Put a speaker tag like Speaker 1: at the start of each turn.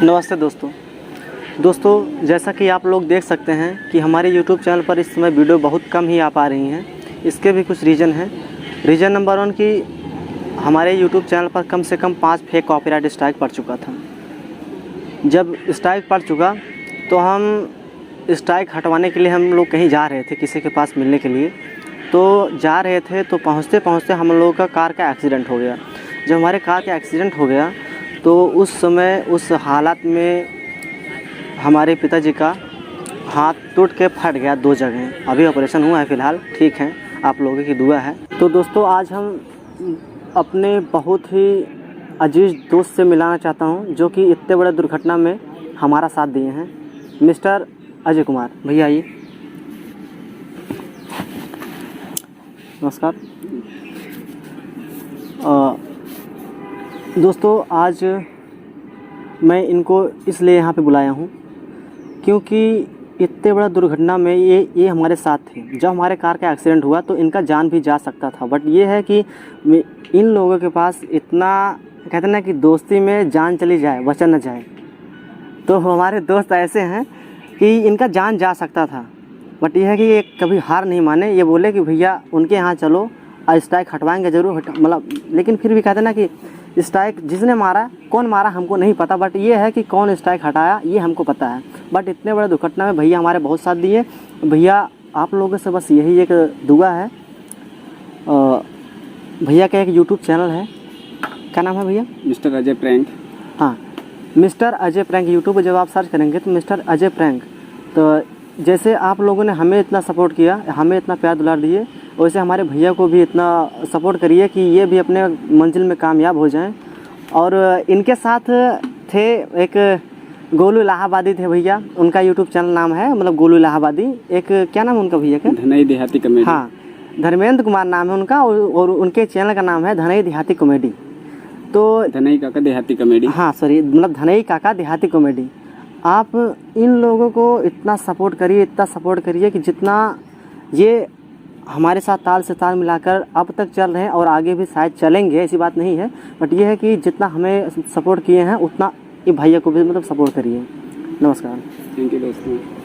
Speaker 1: नमस्ते दोस्तों, जैसा कि आप लोग देख सकते हैं कि हमारे YouTube चैनल पर इस समय वीडियो बहुत कम ही आ पा रही हैं। इसके भी कुछ रीज़न हैं। रीज़न नंबर 1 कि हमारे YouTube चैनल पर कम से कम 5 फेक कॉपीराइट स्ट्राइक पड़ चुका था। जब स्ट्राइक पड़ चुका तो हम स्ट्राइक हटवाने के लिए हम लोग कहीं जा रहे थे, किसी के पास मिलने के लिए। तो जा रहे थे तो पहुँचते पहुँचते हम लोगों का कार का एक्सीडेंट हो गया। जब हमारे कार का एक्सीडेंट हो गया तो उस समय उस हालत में हमारे पिताजी का हाथ टूट के फट गया 2 जगह। अभी ऑपरेशन हुआ है, फ़िलहाल ठीक हैं, आप लोगों की दुआ है। तो दोस्तों, आज हम अपने बहुत ही अजीज़ दोस्त से मिलाना चाहता हूं, जो कि इतने बड़े दुर्घटना में हमारा साथ दिए हैं। मिस्टर अजय कुमार भैया, आइए। नमस्कार दोस्तों, आज मैं इनको इसलिए यहाँ पे बुलाया हूँ क्योंकि इतने बड़ा दुर्घटना में ये हमारे साथ थे। जब हमारे कार का एक्सीडेंट हुआ तो इनका जान भी जा सकता था, बट ये है कि इन लोगों के पास इतना, कहते हैं ना कि दोस्ती में जान चली जाए वचन न जाए। तो हमारे दोस्त ऐसे हैं कि इनका जान जा सकता था, बट ये है कि ये कभी हार नहीं माने। ये बोले कि भैया उनके यहाँ चलो, स्ट्राइक हटवाएंगे ज़रूर, मतलब लेकिन फिर भी कहते हैं ना कि स्ट्राइक जिसने मारा, कौन मारा हमको नहीं पता, बट ये है कि कौन स्ट्राइक हटाया ये हमको पता है। बट इतने बड़े दुर्घटना में भैया हमारे बहुत साथ दिए। भैया आप लोगों से बस यही एक दुआ है। भैया का एक YouTube चैनल है, क्या नाम है भैया?
Speaker 2: Mister Ajay prank.
Speaker 1: हाँ, मिस्टर अजय प्रैंक यूट्यूब पर जब आप सर्च करेंगे तो मिस्टर अजय प्रैंक। तो जैसे आप लोगों ने हमें इतना सपोर्ट किया, हमें इतना प्यार दुलार दिए, वैसे हमारे भैया को भी इतना सपोर्ट करिए कि ये भी अपने मंजिल में कामयाब हो जाएं। और इनके साथ थे एक गोलू इलाहाबादी थे भैया, उनका यूट्यूब चैनल नाम है, मतलब गोलू इलाहाबादी। एक क्या नाम है उनका भैया का?
Speaker 2: धनई देहाती कॉमेडी।
Speaker 1: हाँ, धर्मेंद्र कुमार नाम है उनका, और उनके चैनल का नाम है धनई देहाती कॉमेडी। तो
Speaker 2: धनई काका देहाती कॉमेडी,
Speaker 1: हाँ सॉरी, मतलब धनई काका देहाती कॉमेडी। आप इन लोगों को इतना सपोर्ट करिए कि जितना ये हमारे साथ ताल से ताल मिलाकर अब तक चल रहे हैं और आगे भी शायद चलेंगे, ऐसी बात नहीं है। बट ये है कि जितना हमें सपोर्ट किए हैं उतना ये भैया को भी मतलब सपोर्ट करिए। नमस्कार।
Speaker 2: थैंक यू दोस्तों।